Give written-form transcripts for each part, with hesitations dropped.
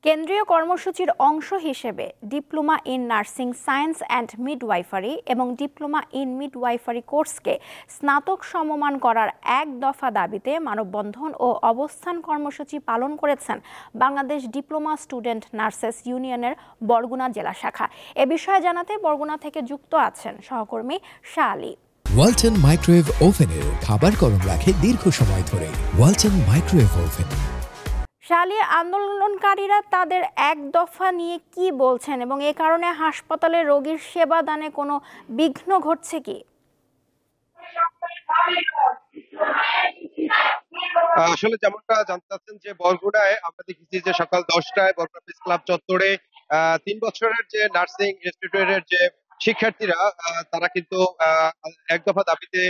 কেন্দ্রীয় কর্মসূচির অংশ হিসেবে diploma in nursing science and midwifery এবং ডিপ্লোমা ইন মিডওয়াইফারি কোর্সকে স্নাতক সমমান করার এক দফা দাবিতে মানববন্ধন ও অবস্থান কর্মসূচি পালন করেছেন বাংলাদেশ ডিপ্লোমা স্টুডেন্ট নার্সেস ইউনিয়নের বরগুনা জেলা শাখা। এ বিষয়ে জানাতে বরগুনা থেকে যুক্ত আছেন সহকর্মী শাহ আলী। ওয়ালটন মাইক্রোওয়েভ ওভেনের খাবার গরম রাখে দীর্ঘ সময় ধরে। Walton microwave oven. শালী, আন্দোলনকারীরা তাদের এক দফা নিয়ে কি বলছেন এবং এ কারণে হাসপাতালে রোগীর সেবা দানে কোনো বিঘ্ন ঘটছে কি? আসলে যেমনটা জানতে চাচ্ছেন যে বরগুনায় আমরা দেখেছি যে সকাল 10টায় বরগুনা প্রেস ক্লাব চত্বরে 3 বছরের যে নার্সিং ইনস্টিটিউটের যে শিক্ষার্থীরা তারা কিন্তু এক দফা দাবিতে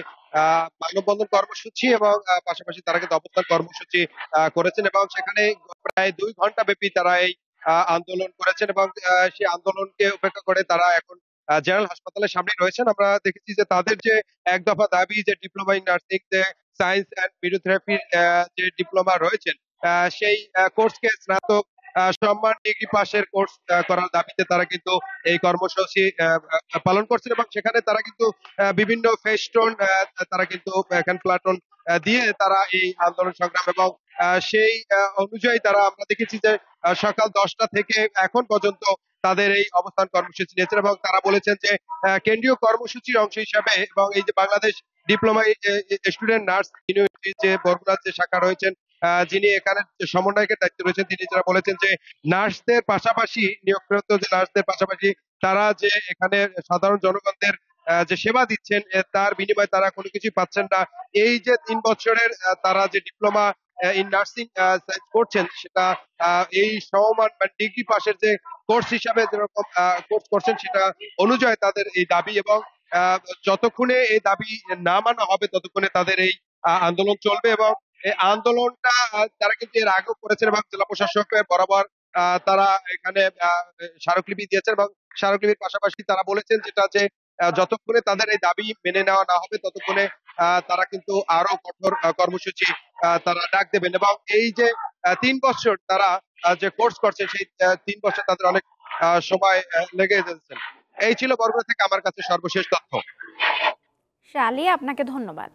মানববন্ধন কর্মসূচি এবং পাশাপাশি তারা কিন্তু অবস্থান কর্মসূচি করেছেন এবং সেখানে প্রায় 2 ঘন্টা ব্যাপী তারা এই আন্দোলন করেছেন এবং সেই আন্দোলনকে উপেক্ষা করে তারা এখন জেনারেল হাসপাতালের সামনে রয়েছেন। আমরা দেখেছি যে তাদের যে এক দফা দাবি যে ডিপ্লোমা ইন নার্সিং যে সায়েন্স অ্যান্ড মিডওয়াইফারির যে ডিপ্লোমা রয়েছেন সেই কোর্সকে স্নাতক সম্মান ডিগ্রি পাশের কোর্স করার দাবিতে তারা কিন্তু এই কর্মসূচি পালন করছেন এবং সেখানে তারা কিন্তু বিভিন্ন ফেস্টুন তারা কিন্তু এখানে প্লাটুন দিয়ে তারা এই আন্দোলন সংগ্রাম এবং সেই অনুযায়ী তারা আমরা দেখেছি যে সকাল 10টা থেকে এখন পর্যন্ত তাদের এই অবস্থান কর্মসূচি নিয়েছেন এবং তারা বলেছেন যে কেন্দ্রীয় কর্মসূচির অংশ হিসাবে এবং এই যে বাংলাদেশ ডিপ্লোমা স্টুডেন্ট নার্স ইউনিভার্সিটির যে বরগুনার যে শাখা রয়েছেন যিনি এখানে সমন্বয়কের দায়িত্ব রয়েছেন তিনি যারা বলেছেন যে নার্সদের পাশাপাশি নিয়োগপ্রাপ্ত যে নার্সদের পাশাপাশি তারা যে এখানে সাধারণ জনগণদের যে সেবা দিচ্ছেন তার বিনিময়ে তারা কোনো কিছুই পাচ্ছেন না। এই যে 3 বছরের তারা যে ডিপ্লোমা ইন নার্সিং করছেন সেটা এই সমমান ডিগ্রি পাশের যে কোর্স হিসাবে যেরকম কোর্স করছেন সেটা অনুযায়ী তাদের এই দাবি এবং যতক্ষণে এই দাবি না মানা হবে ততক্ষণে তাদের এই আন্দোলন চলবে এবং এই আন্দোলনটা তারা কিন্তু এর আগেও করেছেন এবং জেলা প্রশাসক বরাবর তারা এখানে স্মারকলিপি দিয়েছেন এবং স্মারকলিপির পাশাপাশি তারা বলেছেন যেটা যে যতক্ষণে তাদের এই দাবি মেনে নেওয়া না হবে ততক্ষণে তারা কিন্তু আরো কঠোর কর্মসূচি তারা ডাক দেবেন এবং এই যে 3 বছর তারা যে কোর্স করছে সেই 3 বছর তাদের অনেক সময় লেগে যাচ্ছেন। এই ছিল বরগুনা থেকে আমার কাছে সর্বশেষ তথ্য। শাহ আলী, আপনাকে ধন্যবাদ।